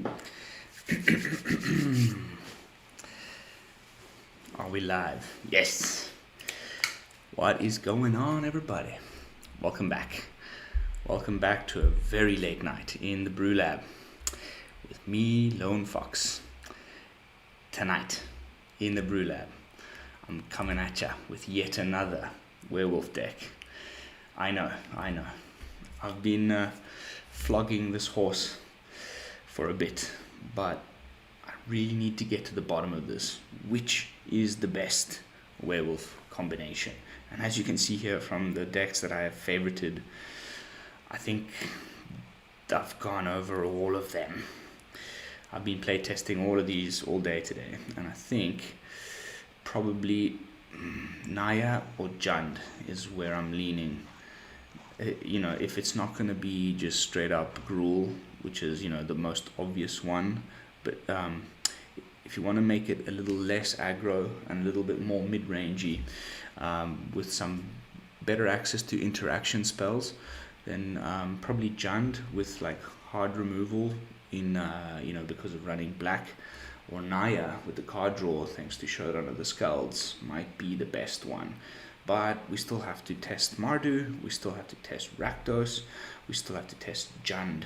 Are we live? Yes. What is going on, everybody? Welcome back. Welcome back to a very late night in the Brew Lab with me, Lone Fox. Tonight in the Brew Lab, I'm coming at ya with yet another werewolf deck. I know. I've been flogging this horse for a bit, but I really need to get to the bottom of this. Which is the best werewolf combination? And as you can see here from the decks that I have favorited, I think I've gone over all of them. I've been playtesting all of these all day today, and I think probably Naya or Jund is where I'm leaning. You know, if it's not going to be just straight up Gruul, which is, you know, the most obvious one, but if you want to make it a little less aggro and a little bit more mid-rangey, with some better access to interaction spells, then probably Jund with like hard removal in you know, because of running black, or Naya with the card draw thanks to Showdown of the Skalds might be the best one. But we still have to test Mardu, we still have to test Rakdos, we still have to test Jund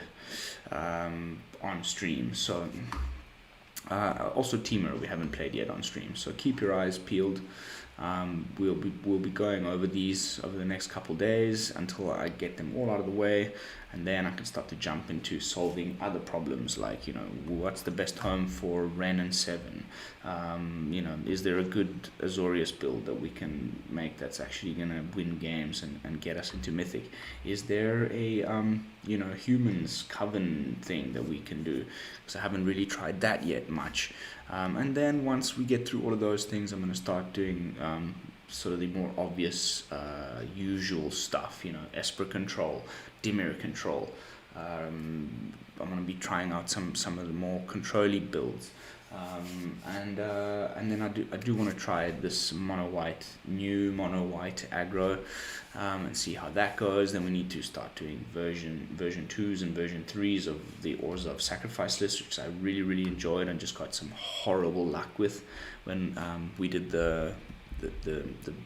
on stream. So also Temur we haven't played yet on stream. So keep your eyes peeled. We'll be going over these over the next couple days until I get them all out of the way, and then I can start to jump into solving other problems, like, you know, what's the best home for Ren and Seven? You know, is there a good Azorius build that we can make that's actually gonna win games and get us into Mythic? Is there a you know, humans coven thing that we can do? Because I haven't really tried that yet much. And then once we get through all of those things, I'm going to start doing sort of the more obvious usual stuff, you know, Esper control, Dimir control. I'm going to be trying out some of the more control-y builds. And then I do want to try this new mono white aggro, and see how that goes. Then we need to start doing version 2s and version 3s of the Oars of Sacrifice list, which I really enjoyed and just got some horrible luck with when we did the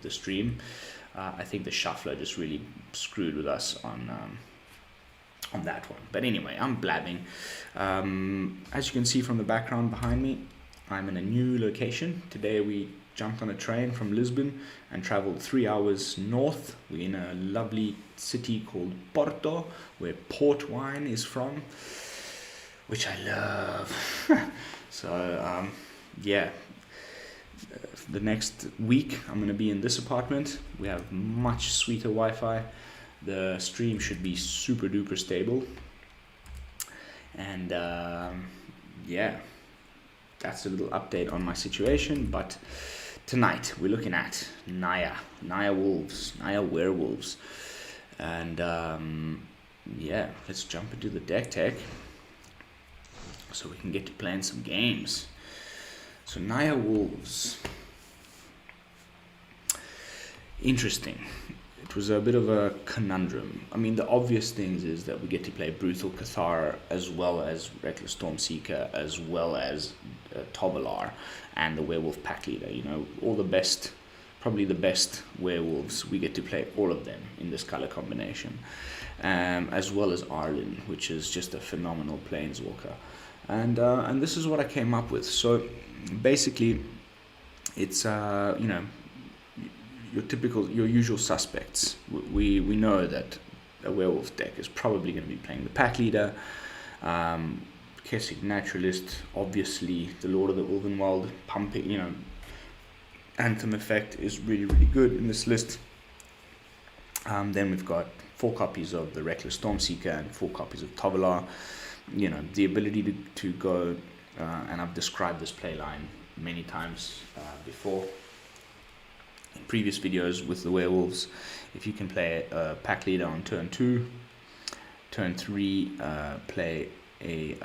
stream. I think the shuffler just really screwed with us on that one. But anyway, I'm blabbing. As you can see from the background behind me, I'm in a new location. Today we jumped on a train from Lisbon and traveled 3 hours north. We're in a lovely city called Porto, where port wine is from, which I love. So yeah, the next week I'm going to be in this apartment. We have much sweeter Wi-Fi. The stream should be super duper stable, and yeah, that's a little update on my situation. But tonight we're looking at Naya Werewolves, and yeah, let's jump into the deck tech so we can get to playing some games. So Naya Wolves, interesting. It was a bit of a conundrum. I mean, the obvious things is that we get to play Brutal Cathar as well as Reckless Stormseeker, as well as Tovolar and the Werewolf Pack Leader. You know, all the best, probably the best werewolves. We get to play all of them in this color combination, as well as Arlinn, which is just a phenomenal planeswalker. And this is what I came up with. So basically, it's you know, your usual suspects. We know that a werewolf deck is probably going to be playing the pack leader, Kessig Naturalist, obviously the Lord of the Ulvenwald, pumping, you know, Anthem effect is really good in this list. Then we've got 4 copies of the Reckless Stormseeker and 4 copies of Tovolar. You know, the ability to go, and I've described this playline many times before in previous videos with the werewolves. If you can play a pack leader on turn 2, turn 3 play a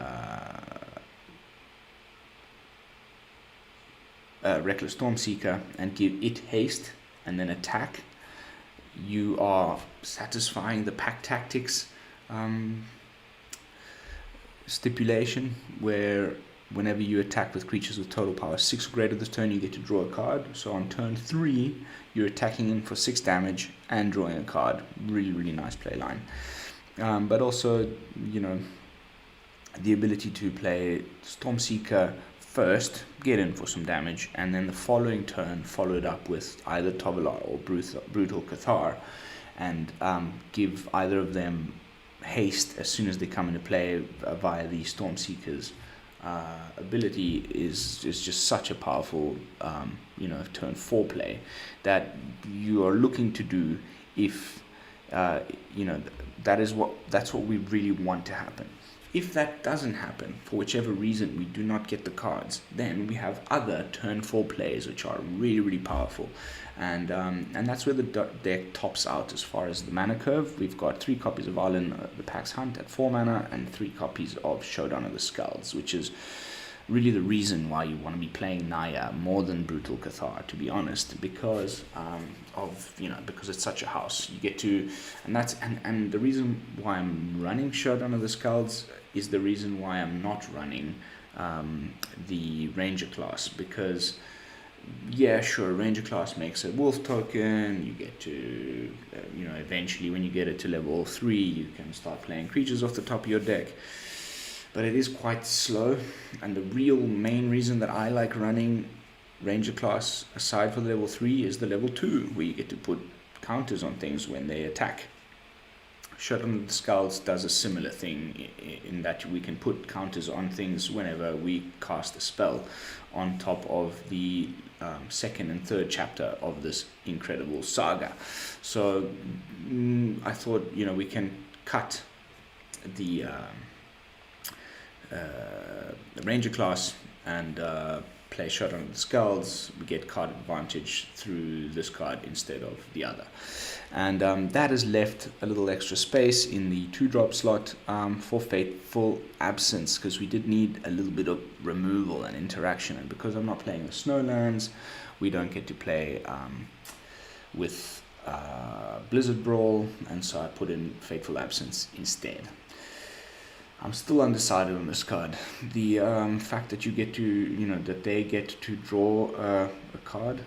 Reckless Stormseeker and give it haste and then attack, you are satisfying the pack tactics stipulation where whenever you attack with creatures with total power 6 or greater this turn, you get to draw a card. So on turn 3, you're attacking in for 6 damage and drawing a card. Really, really nice play line. But also, you know, the ability to play Stormseeker first, get in for some damage, and then the following turn follow it up with either Tovolar or Brutal Cathar, and give either of them haste as soon as they come into play via the Stormseeker's ability is just such a powerful you know, turn 4 play that you are looking to do if you know, that's what we really want to happen. If that doesn't happen, for whichever reason we do not get the cards, then we have other turn 4 plays which are really, really powerful. And that's where the deck tops out as far as the mana curve. We've got 3 copies of Arlinn, the Pax Hunt at 4 mana, and 3 copies of Showdown of the Skalds, which is really the reason why you want to be playing Naya more than Brutal Cathar, to be honest, because of, you know, because it's such a house. You get to, and the reason why I'm running Showdown of the Skalds is the reason why I'm not running the Ranger class, because yeah, sure, Ranger class makes a wolf token. You get to, you know, eventually when you get it to level 3, you can start playing creatures off the top of your deck. But it is quite slow, and the real main reason that I like running Ranger class, aside from the level 3, is the level 2, where you get to put counters on things when they attack. Showdown of the Skalds does a similar thing in that we can put counters on things whenever we cast a spell on top of the second and third chapter of this incredible saga. So I thought, you know, we can cut the Ranger class and play Showdown of the Skalds. We get card advantage through this card instead of the other, and that has left a little extra space in the 2-drop slot for Fateful Absence, because we did need a little bit of removal and interaction, and because I'm not playing the Snowlands, we don't get to play with Blizzard Brawl, and so I put in Fateful Absence instead. I'm still undecided on this card. The fact that you get to, you know, that they get to draw a card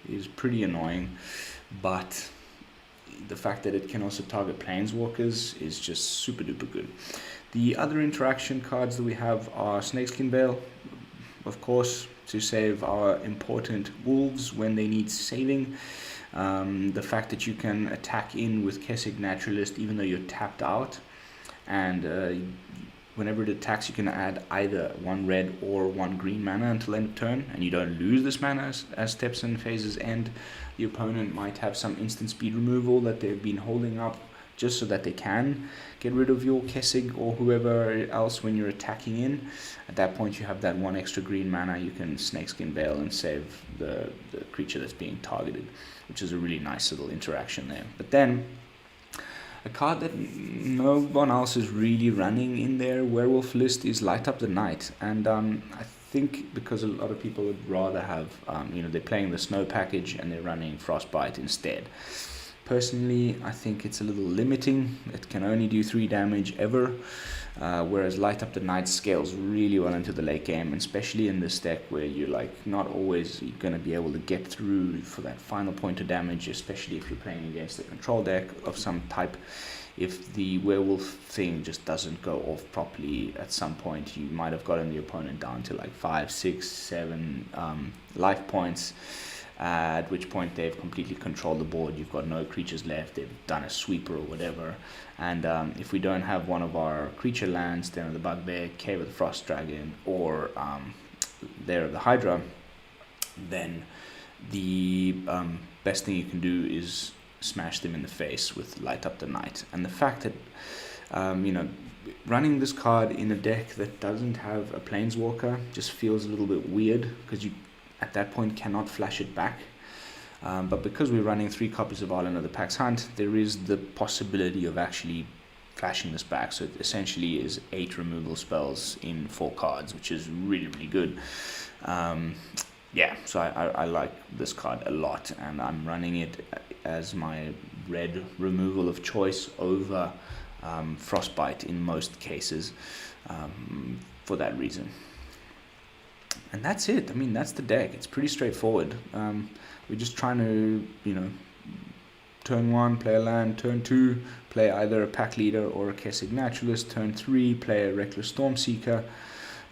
is pretty annoying, but the fact that it can also target Planeswalkers is just super duper good. The other interaction cards that we have are Snakeskin Veil, of course, to save our important wolves when they need saving. The fact that you can attack in with Kessig Naturalist even though you're tapped out, and whenever it attacks, you can add either 1 red or 1 green mana until end of turn, and you don't lose this mana as steps and phases end. The opponent might have some instant speed removal that they've been holding up just so that they can get rid of your Kessig or whoever else when you're attacking in. At that point, you have that 1 extra green mana. You can Snakeskin Veil and save the creature that's being targeted, which is a really nice little interaction there. But then, a card that no one else is really running in their Werewolf list is Light Up the Night, and I think because a lot of people would rather have, you know, they're playing the Snow package and they're running Frostbite instead. Personally, I think it's a little limiting. It can only do 3 damage ever, whereas Light Up the Night scales really well into the late game, and especially in this deck where you're like not always going to be able to get through for that final point of damage, especially if you're playing against a control deck of some type. If the werewolf thing just doesn't go off properly at some point, you might have gotten the opponent down to like 5, 6, 7 life points, at which point they've completely controlled the board. You've got no creatures left, they've done a sweeper or whatever, and if we don't have one of our creature lands, then the Bugbear, Cave of the Frost Dragon, or Lair of the Hydra, then the best thing you can do is smash them in the face with Light Up the Night. And the fact that you know, running this card in a deck that doesn't have a Planeswalker just feels a little bit weird, because you at that point cannot flash it back. But because we're running 3 copies of Arlinn of the Pax Hunt, there is the possibility of actually flashing this back. So it essentially is 8 removal spells in 4 cards, which is really, really good. Yeah, so I like this card a lot, and I'm running it as my red removal of choice over Frostbite in most cases for that reason. And that's it. I mean, that's the deck. It's pretty straightforward. We're just trying to, you know, turn 1, play a land. Turn 2, play either a pack leader or a Kessig Naturalist. Turn 3, play a Reckless Stormseeker.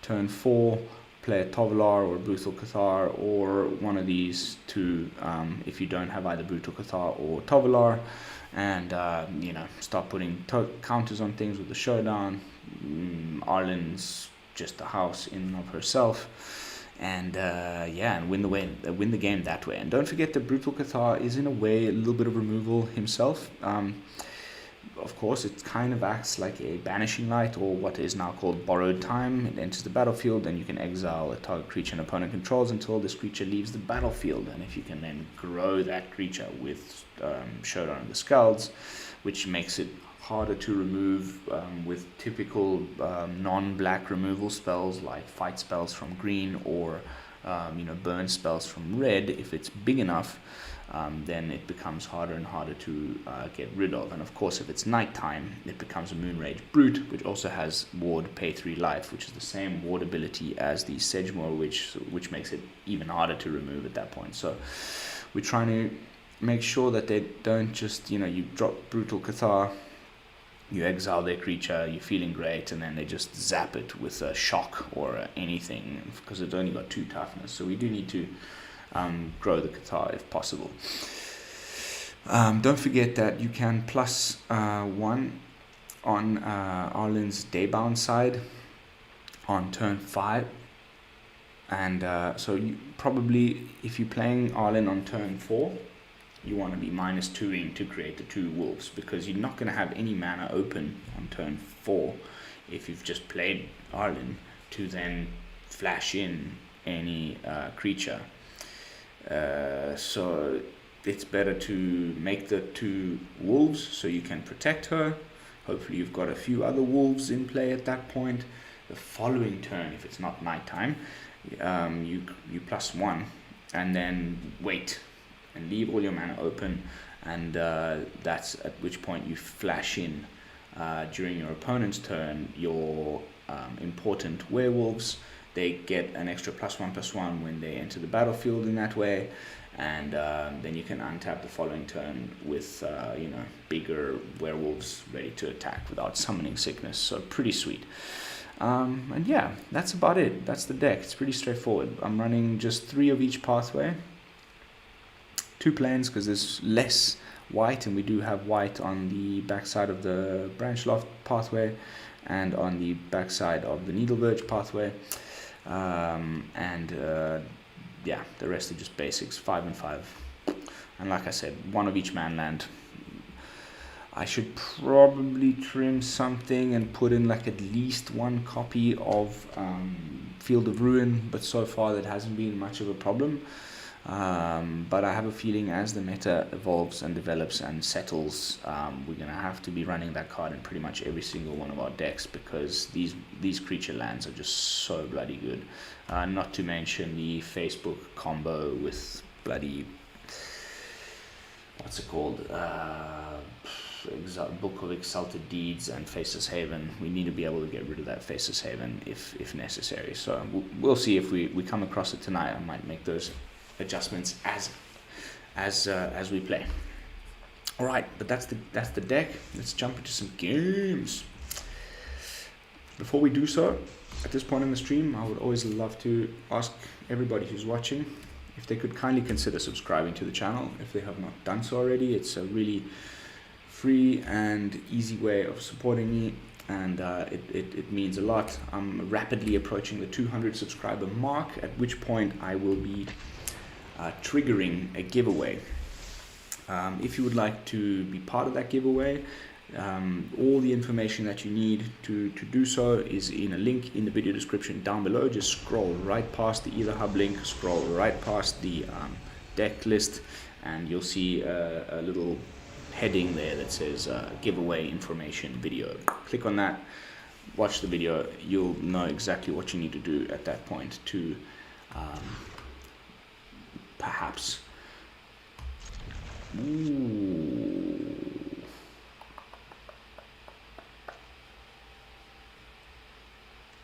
Turn 4, play a Tovolar or Brutal Cathar, or one of these two if you don't have either Brutal Cathar or Tovolar. And, you know, start putting counters on things with the Showdown. Arlinn's just a house in and of herself. And yeah, and win the game that way. And don't forget that Brutal Cathar is in a way a little bit of removal himself. Of course, it kind of acts like a banishing light, or what is now called borrowed time. It enters the battlefield, and you can exile a target creature an opponent controls until this creature leaves the battlefield. And if you can then grow that creature with Showdown and the Skalds, which makes it harder to remove with typical non-black removal spells like fight spells from green, or you know, burn spells from red. If it's big enough, then it becomes harder and harder to get rid of. And of course, if it's nighttime, it becomes a Moonrage Brute, which also has ward pay 3 life, which is the same ward ability as the Sedgemoor, which makes it even harder to remove at that point. So we're trying to make sure that they don't just, you know, you drop Brutal Cathar, you exile their creature, you're feeling great, and then they just zap it with a shock or anything, because it's only got 2 toughness. So we do need to grow the Cathar if possible. Don't forget that you can plus 1 on Arlinn's Daybound side on turn 5. And so you probably, if you're playing Arlinn on turn 4, you want to be -2ing to create the 2 wolves, because you're not going to have any mana open on turn 4 if you've just played Arlinn to then flash in any creature. So it's better to make the 2 wolves so you can protect her. Hopefully you've got a few other wolves in play at that point. The following turn, if it's not nighttime, you plus 1 and then wait and leave all your mana open, and that's at which point you flash in during your opponent's turn your important werewolves. They get an extra +1/+1 when they enter the battlefield in that way, and then you can untap the following turn with you know, bigger werewolves ready to attack without summoning sickness. So pretty sweet. And yeah, that's about it. That's the deck. It's pretty straightforward. I'm running just 3 of each pathway. 2 planes because there's less white, and we do have white on the backside of the Branchloft Pathway and on the backside of the Needleverge Pathway. Yeah, the rest are just basics, 5 and 5. And like I said, 1 of each manland. I should probably trim something and put in like at least 1 copy of Field of Ruin, but so far that hasn't been much of a problem. But I have a feeling as the meta evolves and develops and settles, we're going to have to be running that card in pretty much every single one of our decks, because these creature lands are just so bloody good. Not to mention the Facebook combo with bloody, what's it called, Book of Exalted Deeds and Faceless Haven. We need to be able to get rid of that Faceless Haven if necessary. So we'll see if we come across it tonight. I might make those adjustments as we play. All right, but that's the deck. Let's jump into some games. Before we do so, at this point in the stream, I would always love to ask everybody who's watching if they could kindly consider subscribing to the channel if they have not done so already. It's a really free and easy way of supporting me, and it means a lot. I'm rapidly approaching the 200 subscriber mark, at which point I will be triggering a giveaway. If you would like to be part of that giveaway, all the information that you need to do so is in a link in the video description down below. Just scroll right past the Ether Hub link, scroll right past the deck list, and you'll see a little heading there that says giveaway information video. Click on that, watch the video. You'll know exactly what you need to do at that point to perhaps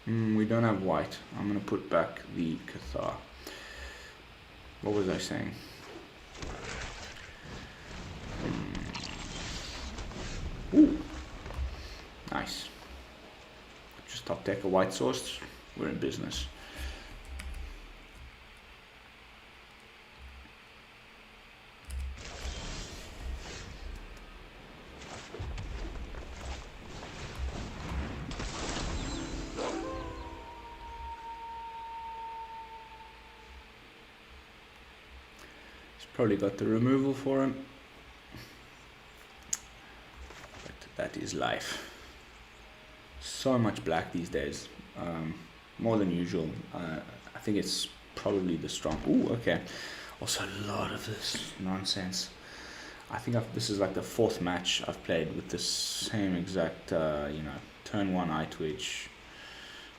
We don't have white. I'm gonna put back the Cathar. What was I saying? Ooh. Nice. Just top deck a white source. We're in business. Probably got the removal for him, but that is life. So much black these days, more than usual. I think it's probably the strong. Ooh, okay. Also a lot of this nonsense. I think this is like the 4th match I've played with the same exact, you know, turn 1 eye twitch,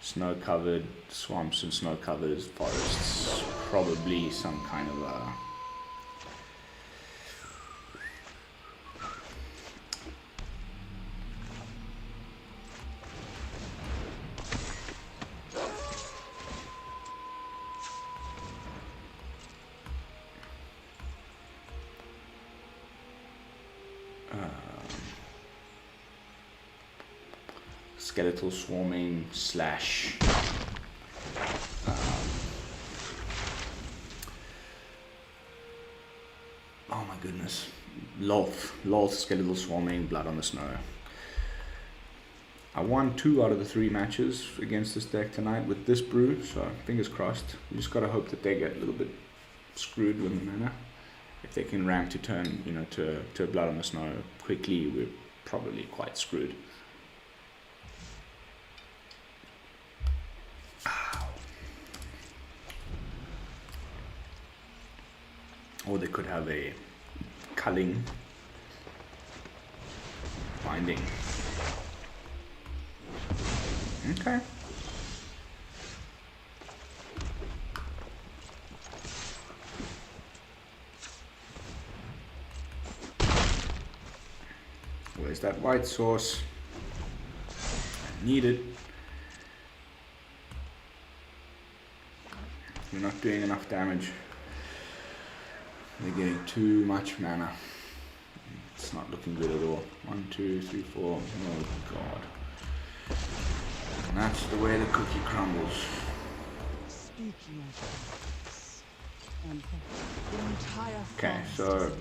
snow covered swamps and snow covered forests. Probably some kind of a skeletal swarming slash oh my goodness, Loth skeletal swarming, blood on the snow. I won 2 out of the 3 matches against this deck tonight with this brew, so fingers crossed. We just gotta hope that they get a little bit screwed with the mana. If they can ramp to turn, you know, to blood on the snow quickly, we're probably quite screwed. Or they could have a culling binding. Okay. Where's that white source? I need it. We're not doing enough damage. They're getting too much mana. It's not looking good at all. 1, 2, 3, 4. Oh god. And that's the way the cookie crumbles. Okay, so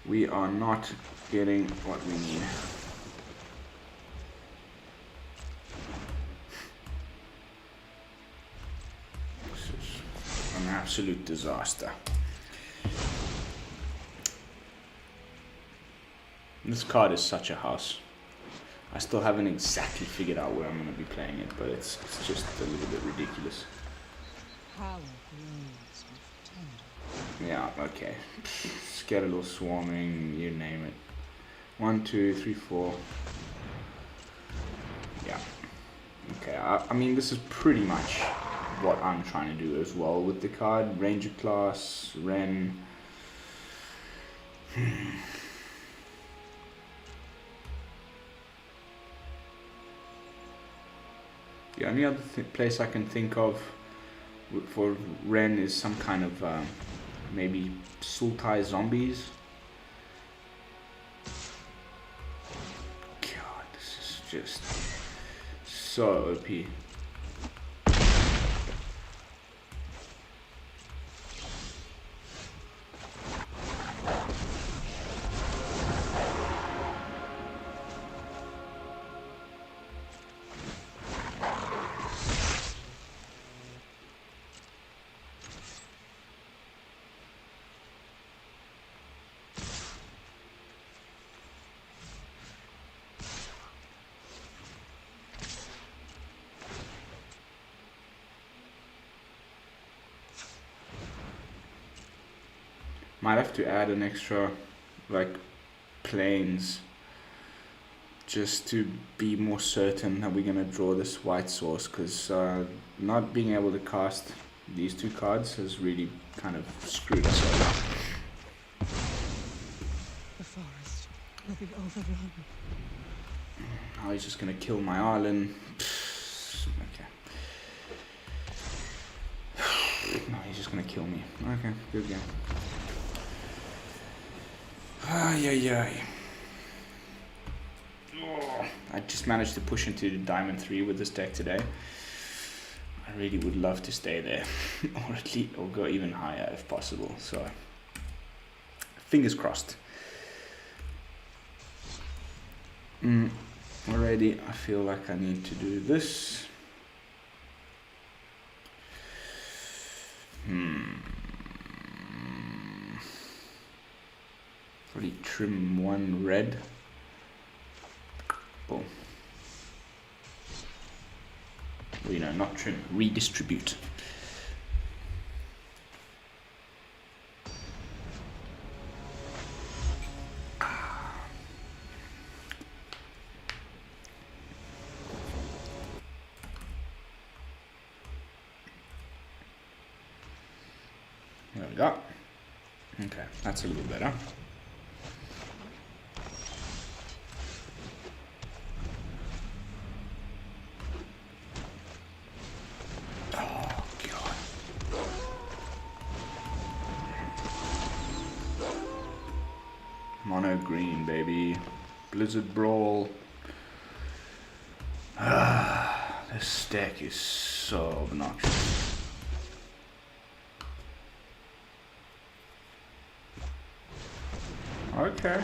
we are not getting what we need. This is an absolute disaster. This card is such a house. I still haven't exactly figured out where I'm going to be playing it, but it's just a little bit ridiculous. Yeah, okay. Skeletal swarming, you name it. 1, 2, 3, 4. Yeah. Okay, I mean, this is pretty much what I'm trying to do as well with the card. Ranger class, Ren. The only other place I can think of for Ren is some kind of maybe Sultai zombies. God, this is just so OP. Might have to add an extra, like, planes just to be more certain that we're going to draw this white source, because not being able to cast these 2 cards has really kind of screwed us over. The forest will be overrun. Now he's just going to kill my Arlinn. kill me. Okay, good game. Ay. Oh, I just managed to push into Diamond 3 with this deck today. I really would love to stay there, or at least, or go even higher if possible. So, fingers crossed. Already, I feel like I need to do this. Probably trim one red. Boom. Well, you know, not trim, redistribute. There we go. Okay, that's a little better. Oh, God. Mono green, baby. Blizzard Brawl. This deck is so obnoxious. Okay.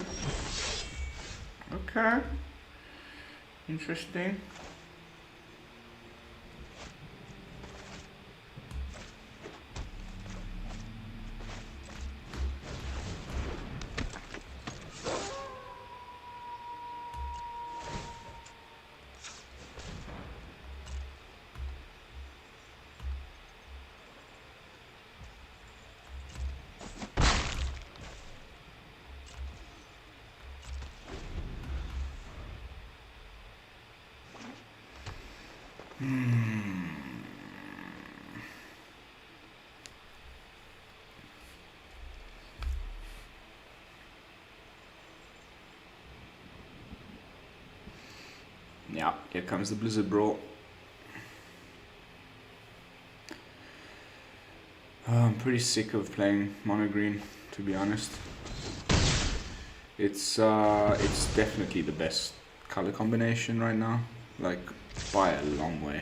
Okay. Interesting. Yeah, here comes the Blizzard Brawl. I'm pretty sick of playing mono green, to be honest. It's definitely the best color combination right now, like by a long way.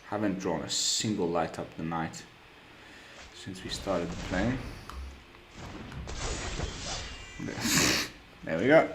Haven't drawn a single light up the night since we started playing. There we go.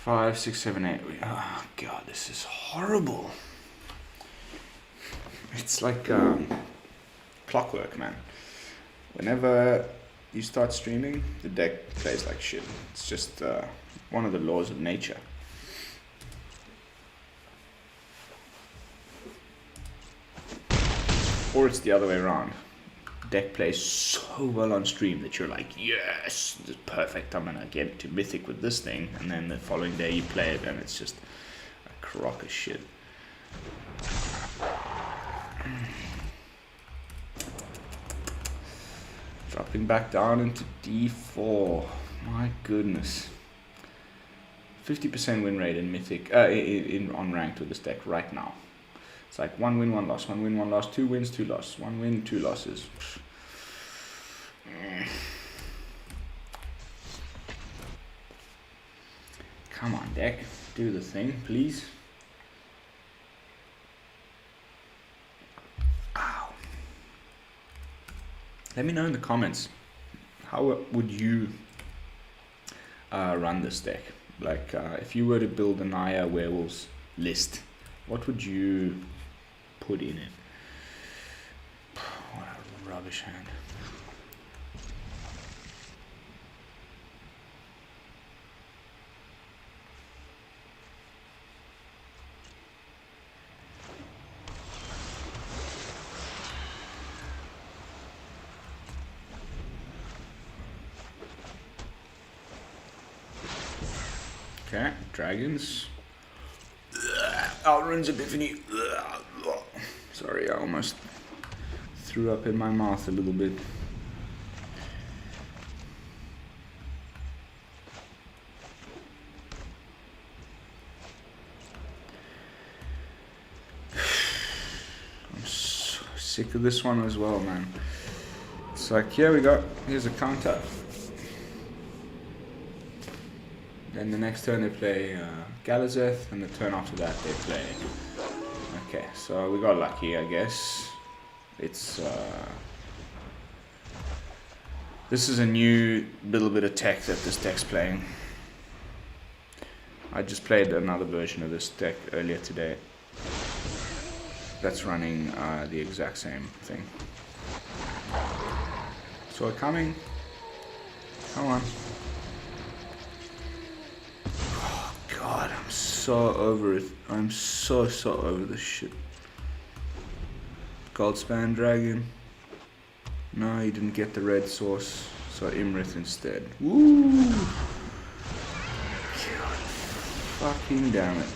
Five, 6, 7, 8. Oh God, this is horrible. It's like clockwork, man. Whenever you start streaming, the deck plays like shit. It's just one of the laws of nature. Or it's the other way around. Deck plays so well on stream that you're like, yes, this is perfect, I'm gonna get to Mythic with this thing, and then the following day you play it and it's just a crock of shit. Dropping back down into D4. My goodness. 50% win rate in Mythic, on ranked with this deck right now. It's like 1 win, 1 loss, 1 win, 1 loss, 2 wins, 2 losses, 1 win, 2 losses. Come on, deck, do the thing, please. Ow. Let me know in the comments, how would you run this deck? Like, if you were to build a Naya Werewolves list, what would you put in it? What a rubbish hand. Okay, dragons. Alrinn's Epiphany. Sorry, I almost threw up in my mouth a little bit. I'm so sick of this one as well, man. It's like, here we go. Here's a counter. Then the next turn they play Galazeth, and the turn after that they play. Okay, so we got lucky, I guess. It's this is a new little bit of tech that this deck's playing. I just played another version of this deck earlier today. That's running the exact same thing. So we're coming. Come on. God, I'm so over it. I'm so over this shit. Goldspan Dragon. No, he didn't get the red source, so Imrith instead. Woo! God, fucking damn it.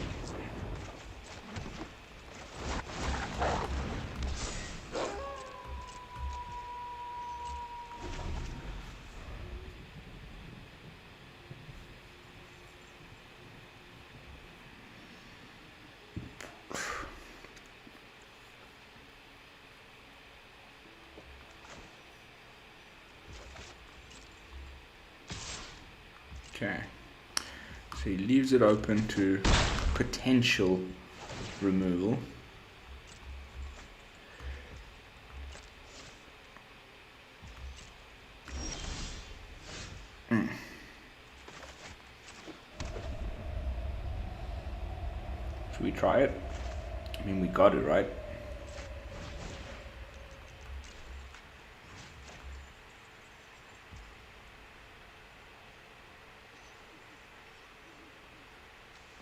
Okay, so he leaves it open to potential removal. Should we try it? I mean, we got it, right?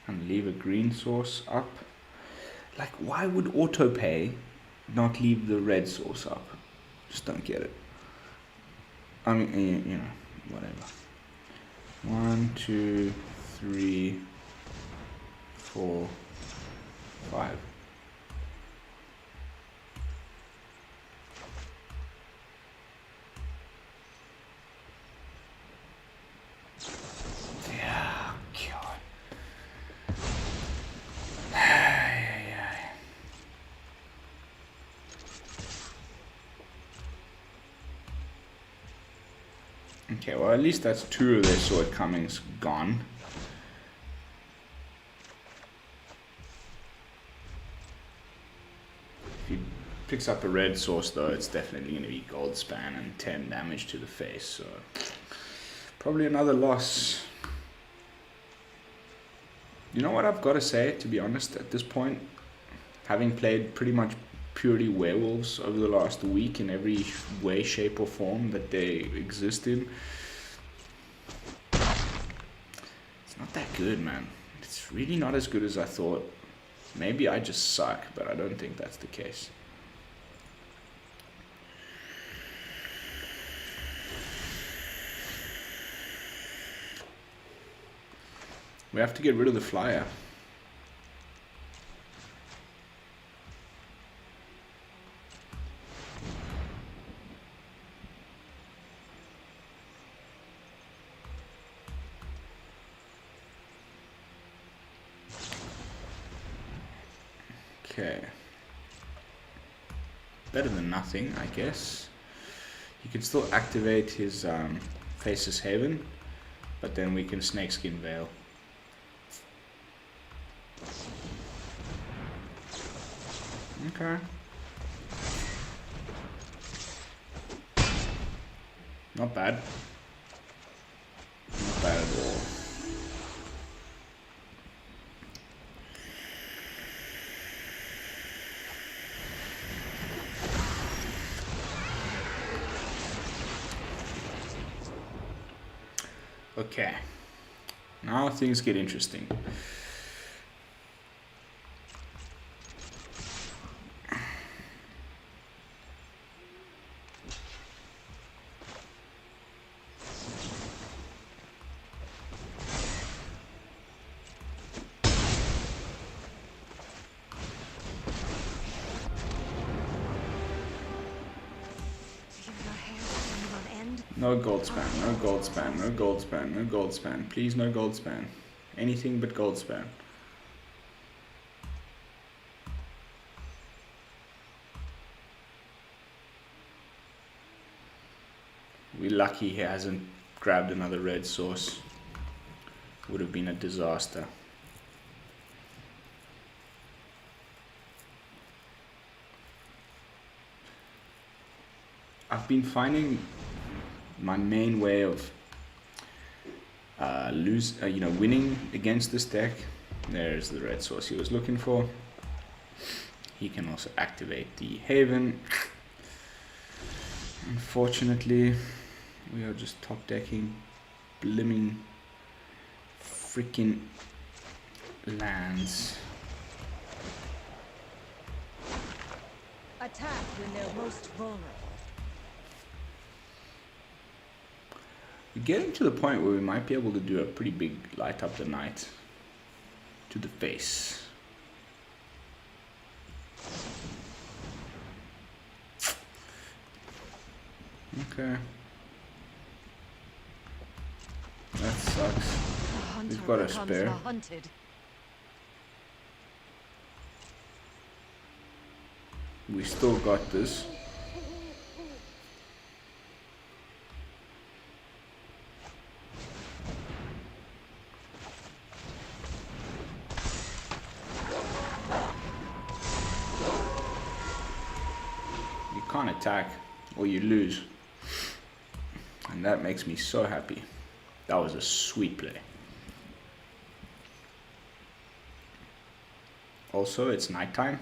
And leave a green source up. Like, why would autopay not leave the red source up? Just don't get it. I mean, you know, whatever. 1, 2, 3, 4, 5. Okay, well, at least that's 2 of their sword comings gone. If he picks up a red source, though, it's definitely going to be Goldspan and 10 damage to the face, so probably another loss. You know what I've got to say, to be honest, at this point, having played pretty much purely werewolves over the last week in every way, shape or form that they exist in, it's not that good, man. It's really not as good as I thought. Maybe I just suck, but I don't think that's the case. We have to get rid of the flyer. Okay. Better than nothing, I guess. He can still activate his Faceless Haven, but then we can Snakeskin Veil. Okay. Not bad. Not bad at all. Okay, now things get interesting. No gold span, no gold span, no gold span, no gold span. Please, no gold span. Anything but gold span. We're lucky he hasn't grabbed another red source. Would have been a disaster. I've been finding my main way of winning against this deck. There's the red source he was looking for. He can also activate the Haven. Unfortunately, we are just top decking blimming freaking lands. Attack when they're most vulnerable. We're getting to the point where we might be able to do a pretty big light up the night to the face. Okay. That sucks. We've got a spare. We still got this. You can't attack or you lose. And that makes me so happy. That was a sweet play. Also, it's nighttime.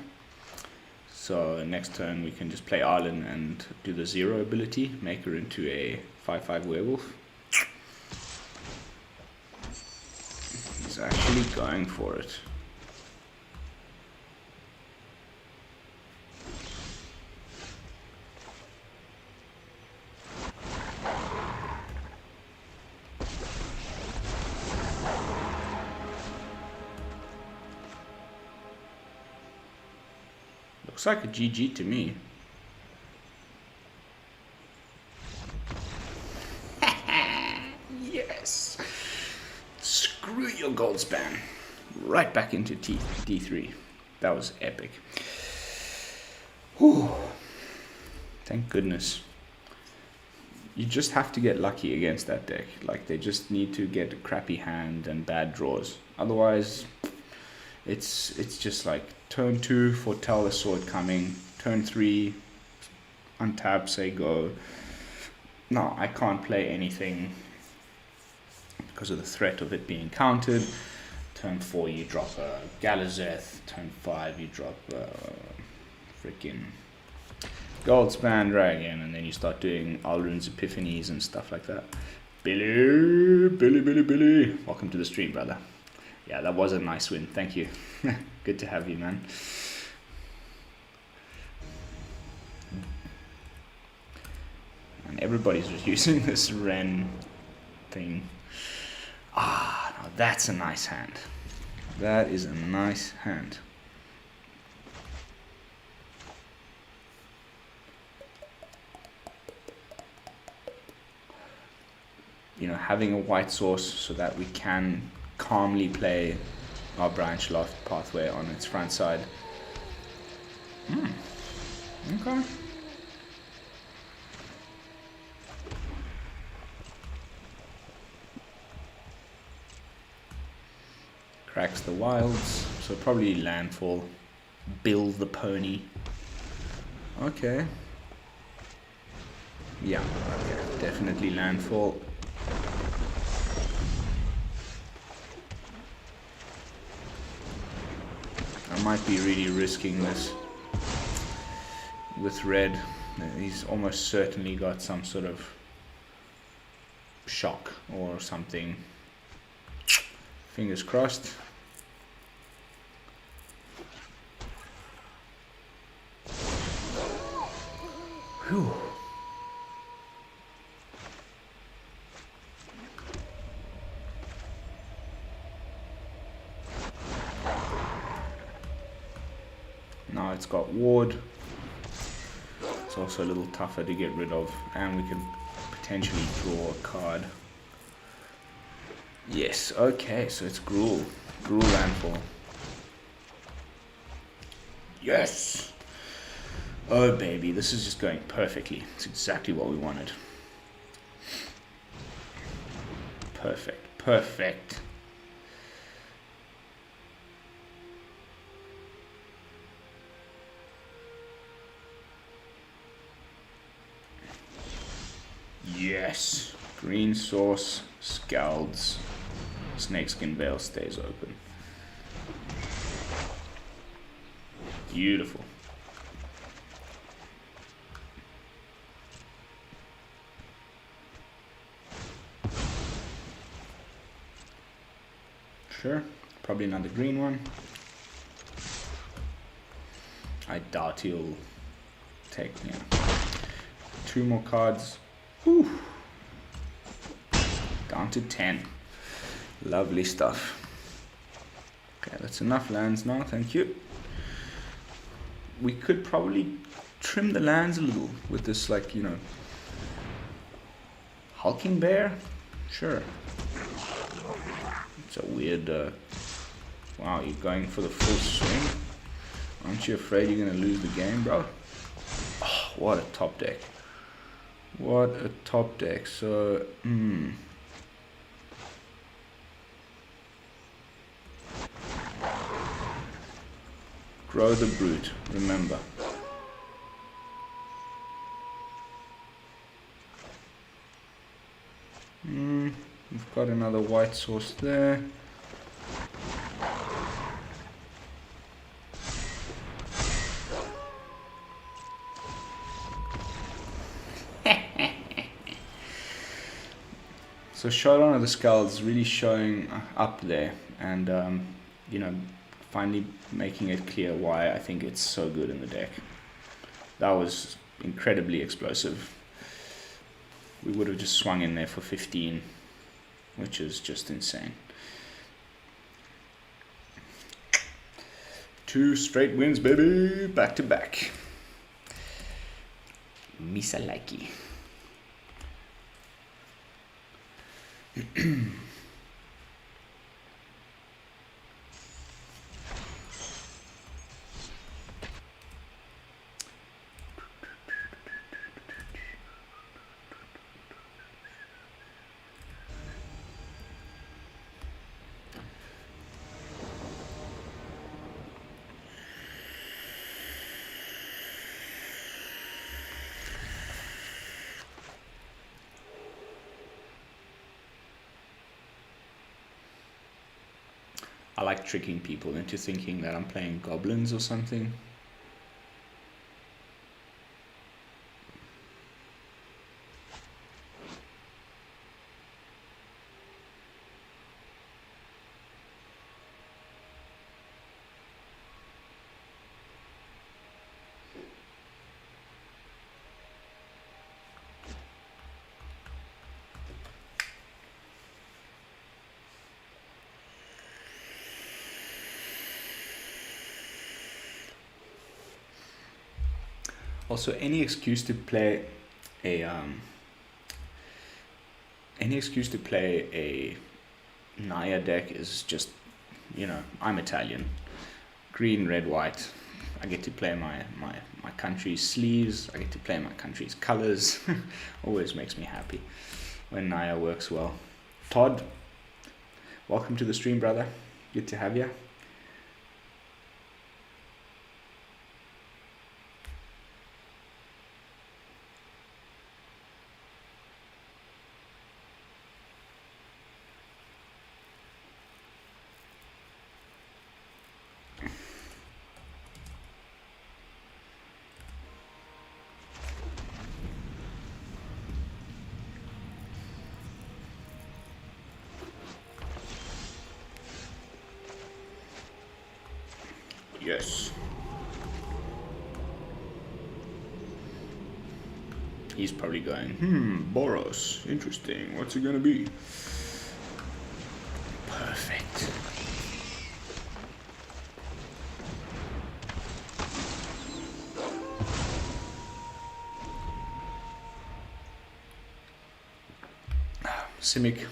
So next turn we can just play Arlinn and do the 0 ability, make her into a 5/5 werewolf. He's actually going for it. Looks like a GG to me. Yes! Screw your gold span. Right back into D3. That was epic. Whew. Thank goodness. You just have to get lucky against that deck. Like, they just need to get a crappy hand and bad draws. Otherwise, it's just like turn 2, foretell a sword coming. Turn 3, untap, say go. No, I can't play anything because of the threat of it being countered. Turn 4, you drop a Galazeth. Turn 5, you drop a freaking Goldspan Dragon, and then you start doing Alrund's Epiphanies and stuff like that. Billy. Welcome to the stream, brother. Yeah, that was a nice win. Thank you. Good to have you, man. And everybody's just using this Ren thing. Ah, now that's a nice hand. That is a nice hand. You know, having a white source so that we can calmly play our Branchloft Pathway on its front side. Okay. Cracks the wilds, so probably landfall. Bill the pony. Okay. Yeah, okay. Definitely landfall. I might be really risking this with red. He's almost certainly got some sort of shock or something. Fingers crossed. Whew. Now it's got ward. It's also a little tougher to get rid of, and we can potentially draw a card. Yes, okay, so it's Gruul. Gruul landfall. Yes! Oh baby, this is just going perfectly. It's exactly what we wanted. Perfect, perfect. Yes! Green source, Skalds. Snakeskin Veil stays open. Beautiful. Sure, probably another green one. I doubt he'll take, yeah. 2 more cards. Whew. Down to 10. Lovely stuff. Okay, that's enough lands now, thank you. We could probably trim the lands a little with this, like, you know, hulking bear? Sure. It's a weird, wow, you're going for the full swing? Aren't you afraid you're gonna lose the game, bro? Oh, what a top deck. What a top deck. So, Grow the Brute, remember. We've got another white source there. So Showdown of the Skalds is really showing up there, and you know, finally making it clear why I think it's so good in the deck. That was incredibly explosive. We would have just swung in there for 15, which is just insane. 2 straight wins, baby, back to back. Misalaki. I like tricking people into thinking that I'm playing goblins or something. Also, any excuse to play a Naya deck is just, you know, I'm Italian. Green, red, white. I get to play my country's sleeves. I get to play my country's colors. Always makes me happy when Naya works well. Todd, welcome to the stream, brother. Good to have you. Yes. He's probably going, Boros, interesting. What's it gonna be? Perfect. Simic.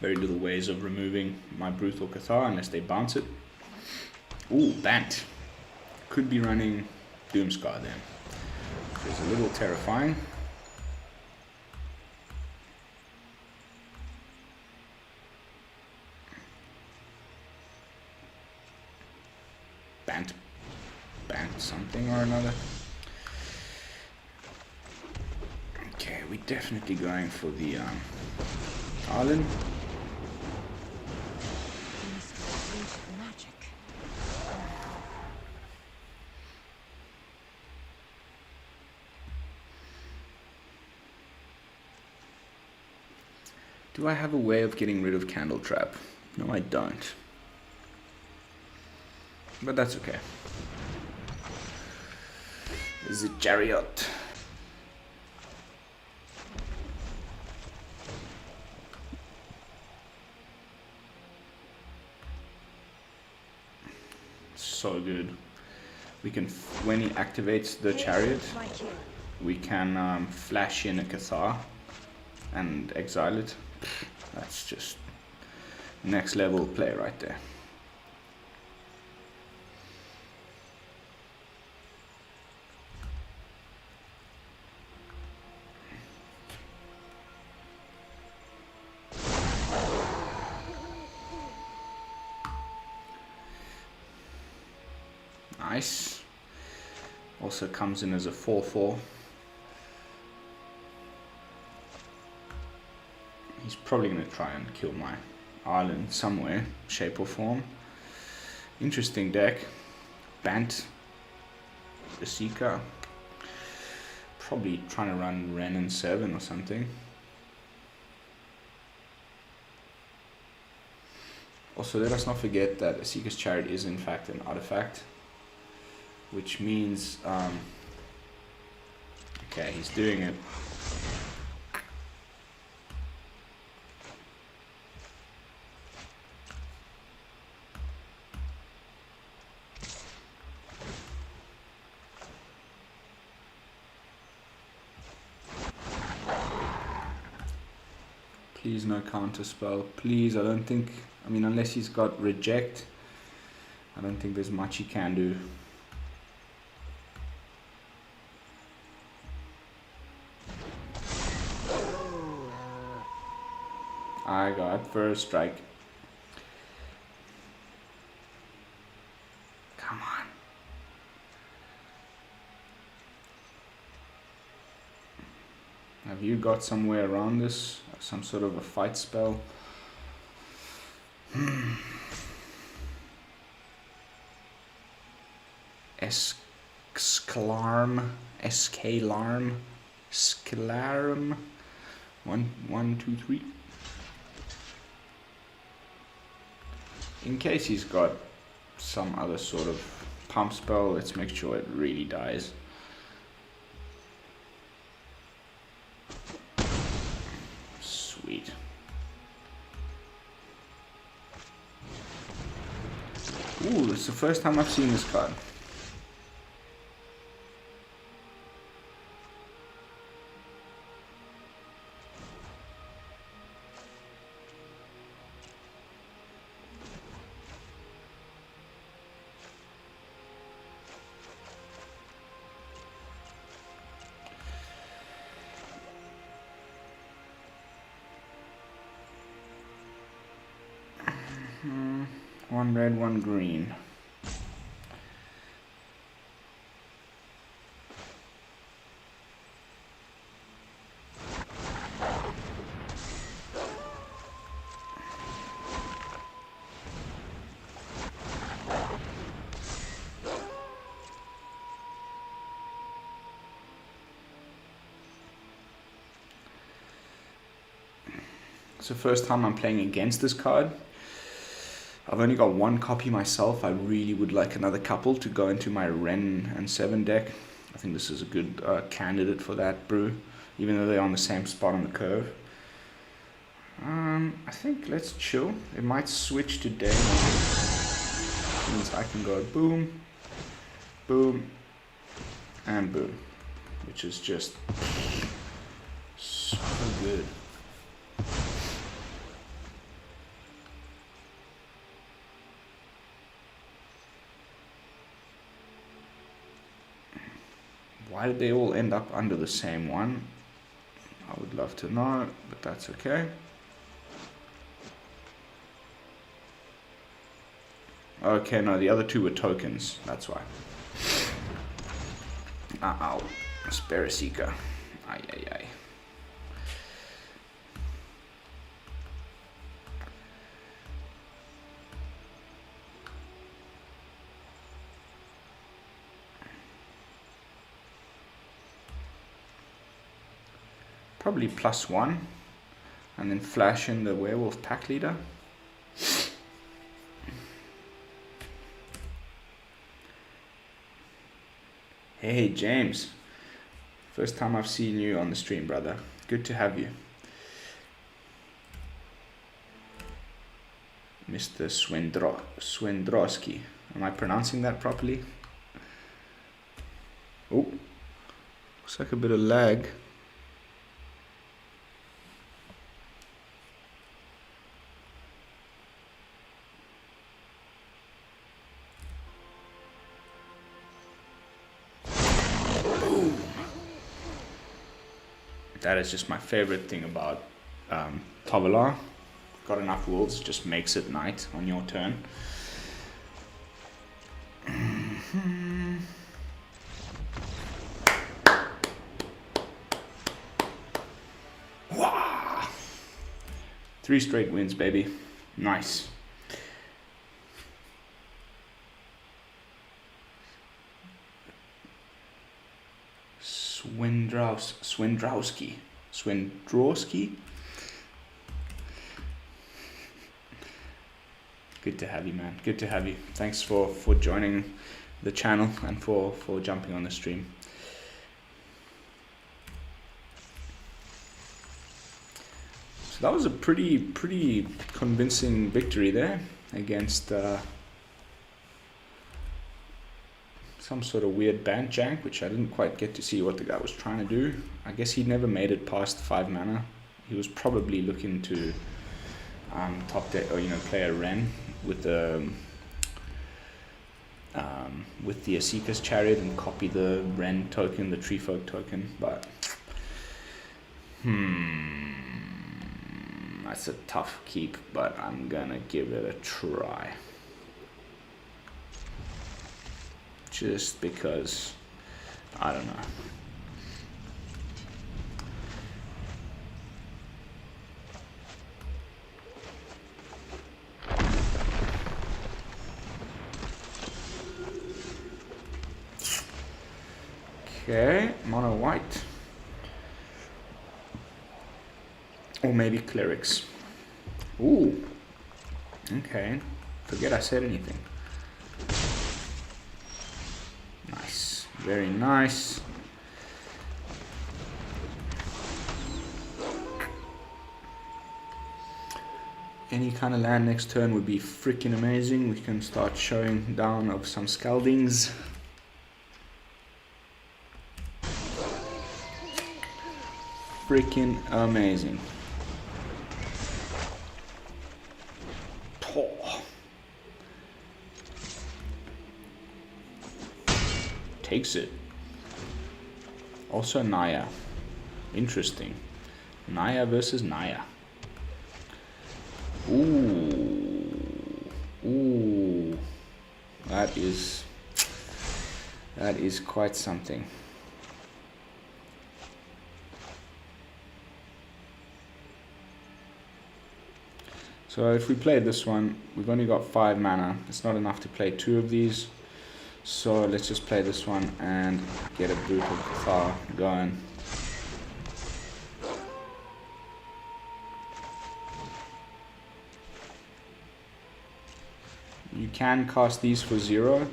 Very little ways of removing my Brutal Cathar unless they bounce it. Ooh, Bant. Could be running Doomscar then. Which is a little terrifying. Bant something or another. Okay, we're definitely going for the Arlinn. Do I have a way of getting rid of Candle Trap? No, I don't. But that's okay. Is it Chariot? So good. We can, when he activates the Chariot, we can flash in a Cathar and exile it. That's just next level play right there. Nice. Also comes in as a 4/4. He's probably going to try and kill my Arlinn somewhere, shape or form. Interesting deck. Bant. The Seeker. Probably trying to run Ren and 7 or something. Also, let us not forget that a Seeker's Chariot is in fact an artifact. Which means, okay, he's doing it. Please no counter spell. Please, I don't think, I mean, unless he's got reject, I don't think there's much he can do. I got first strike. Come on. Have you got somewhere around this? Some sort of a fight spell? Sklarm. Skalarm. Sklarm. 1, 2, 3. In case he's got some other sort of pump spell, let's make sure it really dies. Sweet. Ooh, it's the first time I've seen this card. One red, one green. It's the first time I'm playing against this card. I've only got one copy myself. I really would like another couple to go into my Ren and 7 deck. I think this is a good candidate for that brew, even though they're on the same spot on the curve. I think let's chill. It might switch to day. Means I can go boom, boom, and boom, which is just so good. Why did they all end up under the same one? I would love to know, but that's okay. Okay, no, the other two were tokens, that's why. Uh-oh, Spirit Seeker. Ay, ay, ay. Probably +1, and then flash in the Werewolf pack leader. Hey James, first time I've seen you on the stream, brother. Good to have you. Mr. Swendrowski. Am I pronouncing that properly? Oh, looks like a bit of lag. That is just my favorite thing about Tovolar. Got enough wolves, just makes it night on your turn. Wow. 3 straight wins, baby. Nice. Swendrowski. Good to have you, man. Good to have you. Thanks for joining the channel and for jumping on the stream. So that was a pretty convincing victory there against some sort of weird band jank, which I didn't quite get to see what the guy was trying to do. I guess he never made it past 5 mana. He was probably looking to top deck, or play a Ren with the Seeker's Chariot and copy the Ren token, the Tree Folk token. But that's a tough keep, but I'm gonna give it a try. Just because, I don't know. Okay, mono white. Or maybe clerics. Ooh. Okay. Forget I said anything. Nice. Very nice. Any kind of land next turn would be freaking amazing. We can start showing down of some Skaldings. Freaking amazing. Oh. Takes it. Also Naya. Interesting. Naya versus Naya. Ooh. That is quite something. So if we play this one, we've only got 5 mana. It's not enough to play 2 of these. So let's just play this one and get a Brutal Cathar going. You can cast these for 0.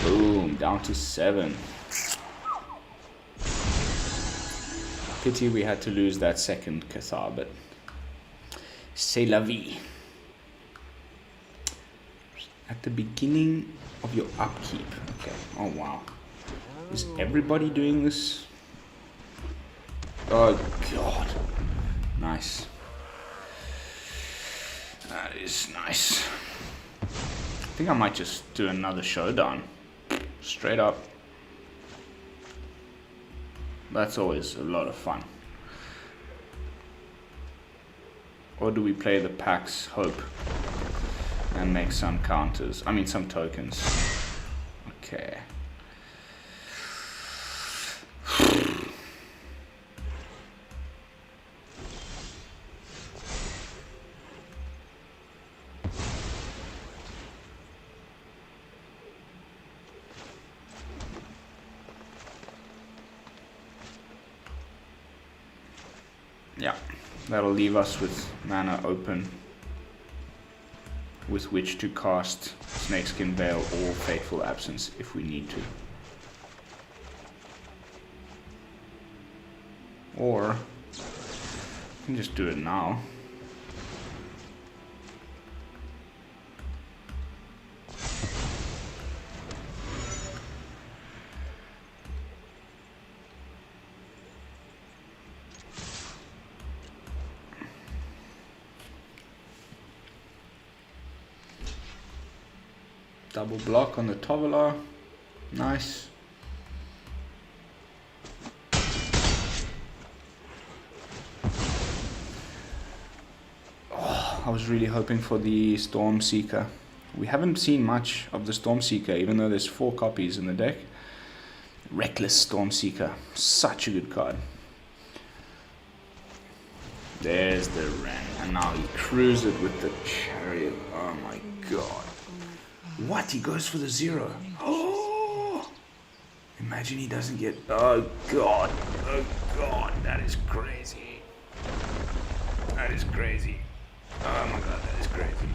Boom, down to 7. Pity we had to lose that second Cathar, but c'est la vie. At the beginning of your upkeep. Okay. Oh wow. Is everybody doing this? Oh god. Nice. That is nice. think I might just do another Showdown. Straight up. That's always a lot of fun. Or do we play the Pax Hope and make some counters? I mean some tokens. Okay. Yeah, that'll leave us with mana open with which to cast Snakeskin Veil or Fateful Absence if we need to. Or we can just do it now. Double block on the Tovolar. Nice. Oh, I was really hoping for the Stormseeker. We haven't seen much of the Stormseeker, even though there's 4 copies in the deck. Reckless Stormseeker. Such a good card. There's the Ren. And now he cruised it with the Chariot. Oh my god. What? He goes for the 0. Oh! Imagine he doesn't get... Oh god. Oh god. That is crazy. That is crazy. Oh my god, that is crazy.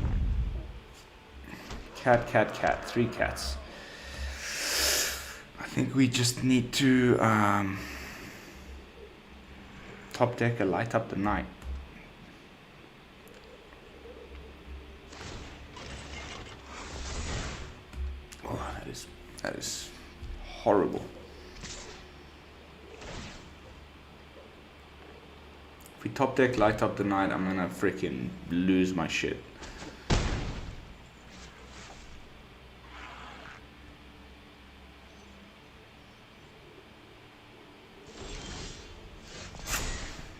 Cat, cat, cat. 3 cats. I think we just need to top deck a Light Up the Night. That is horrible. If we top deck Light Up the Night, I'm gonna freaking lose my shit.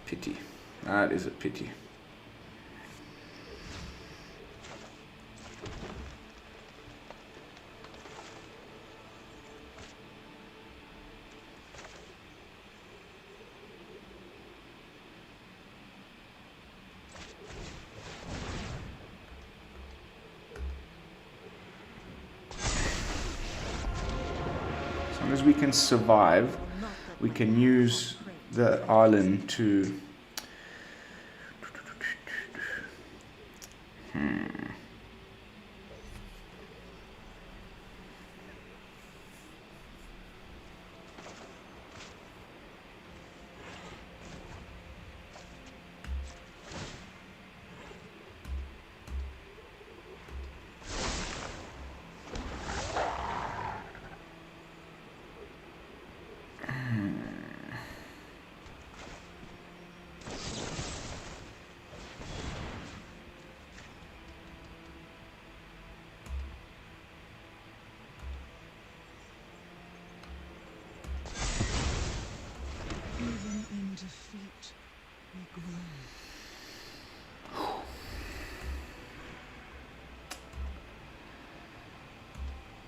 Pity. That is a pity. As we can survive, we can use the Arlinn to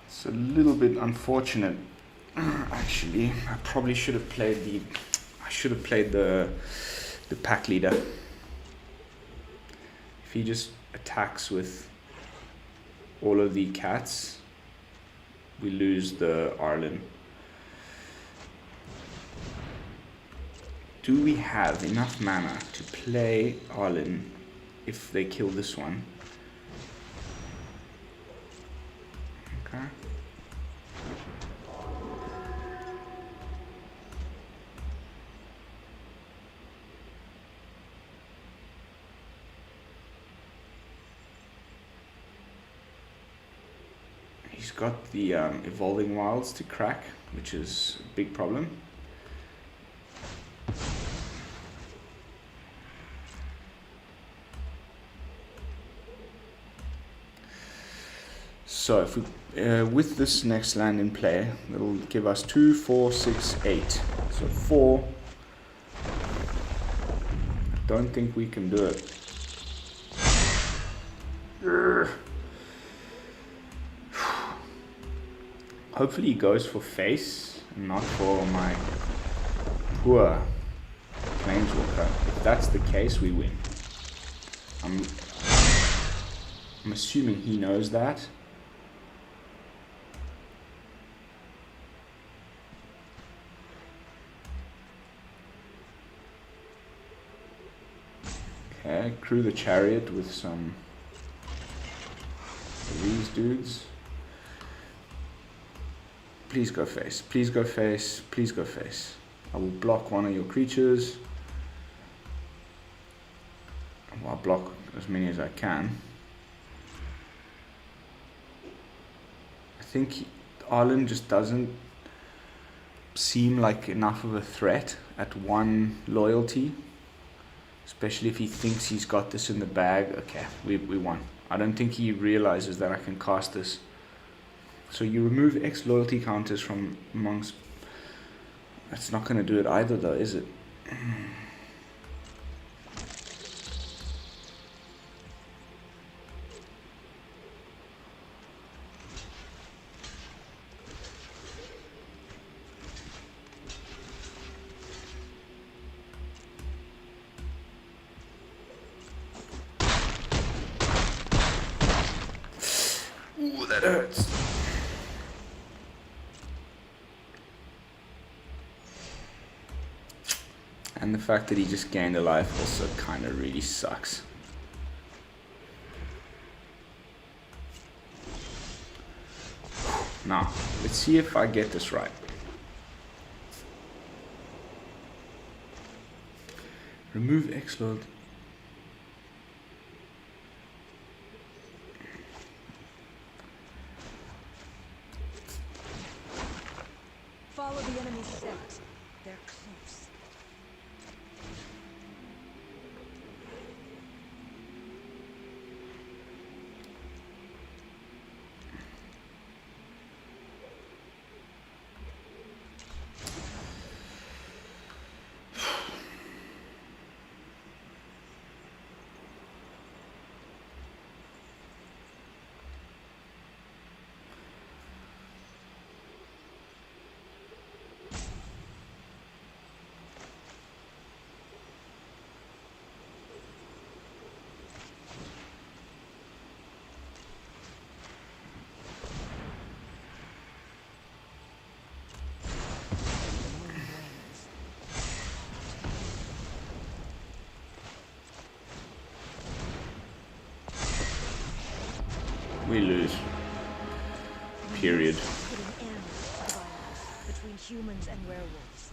It's a little bit unfortunate. Actually, I probably should have played the. I should have played the pack leader. If he just attacks with all of the cats, we lose the Arlinn. Do we have enough mana to play Arlinn if they kill this one? Okay. He's got the Evolving Wilds to crack, which is a big problem. So if we, with this next land in play, it'll give us 2, 4, 6, 8. So 4. I don't think we can do it. Hopefully he goes for face and not for my poor Planeswalker. If that's the case, we win. I'm assuming he knows that. Okay, crew the chariot with some of these dudes. Please go face, please go face, please go face. I will block one of your creatures. Well, I'll block as many as I can. I think Arlinn just doesn't seem like enough of a threat at 1 loyalty. Especially if he thinks he's got this in the bag. Okay, we won. I don't think he realizes that I can cast this. So you remove X loyalty counters from amongst... That's not going to do it either though, is it? Ooh, that hurts. And the fact that he just gained a life also kind of really sucks. Now, let's see if I get this right. Remove X-Load. Follow the enemy's scent. They're close. We lose. Period. Put an end to violence between humans and werewolves.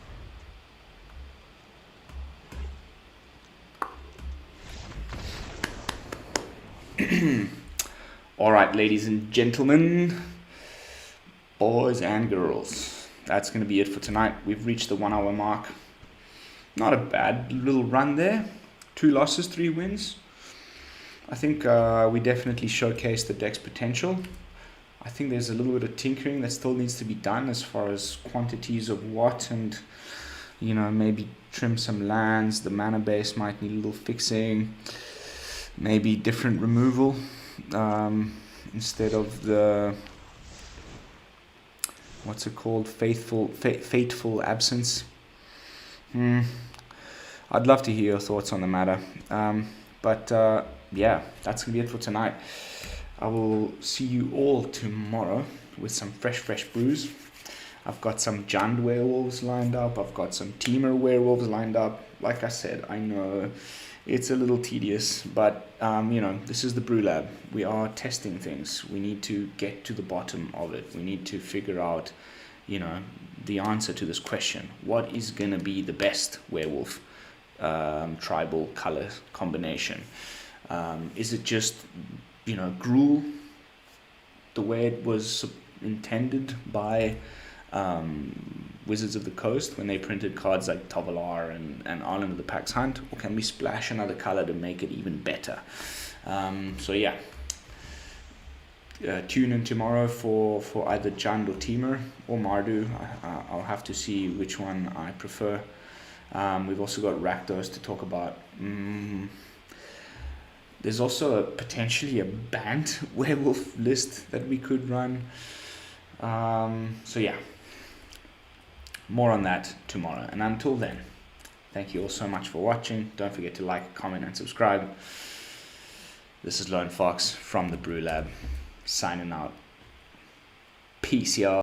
Alright, ladies and gentlemen, boys and girls, that's going to be it for tonight. We've reached the 1 hour mark. Not a bad little run there. 2 losses, 3 wins. I think we definitely showcased the deck's potential. I think there's a little bit of tinkering that still needs to be done as far as quantities of what, and you know, maybe trim some lands. The mana base might need a little fixing. Maybe different removal instead of the, what's it called, Fateful Absence. I'd love to hear your thoughts on the matter. But yeah, that's gonna be it for tonight. I will see you all tomorrow with some fresh brews. I've got some Jund werewolves lined up. I've got some Temur werewolves lined up. Like I said, I know it's a little tedious, but you know, this is the Brew Lab. We are testing things. We need to get to the bottom of it. We need to figure out, you know, the answer to this question. What is gonna be the best werewolf tribal color combination? Is it just, you know, Gruul, the way it was intended by Wizards of the Coast when they printed cards like Tovolar and Arlinn of the Pack's Hunt? Or can we splash another color to make it even better? So yeah, tune in tomorrow for either Jund or Temur or Mardu. I'll have to see which one I prefer. We've also got Rakdos to talk about. There's also potentially a banned werewolf list that we could run. So yeah, more on that tomorrow. And until then, thank you all so much for watching. Don't forget to like, comment, and subscribe. This is Lone Fox from the Brew Lab, signing out. Peace, y'all.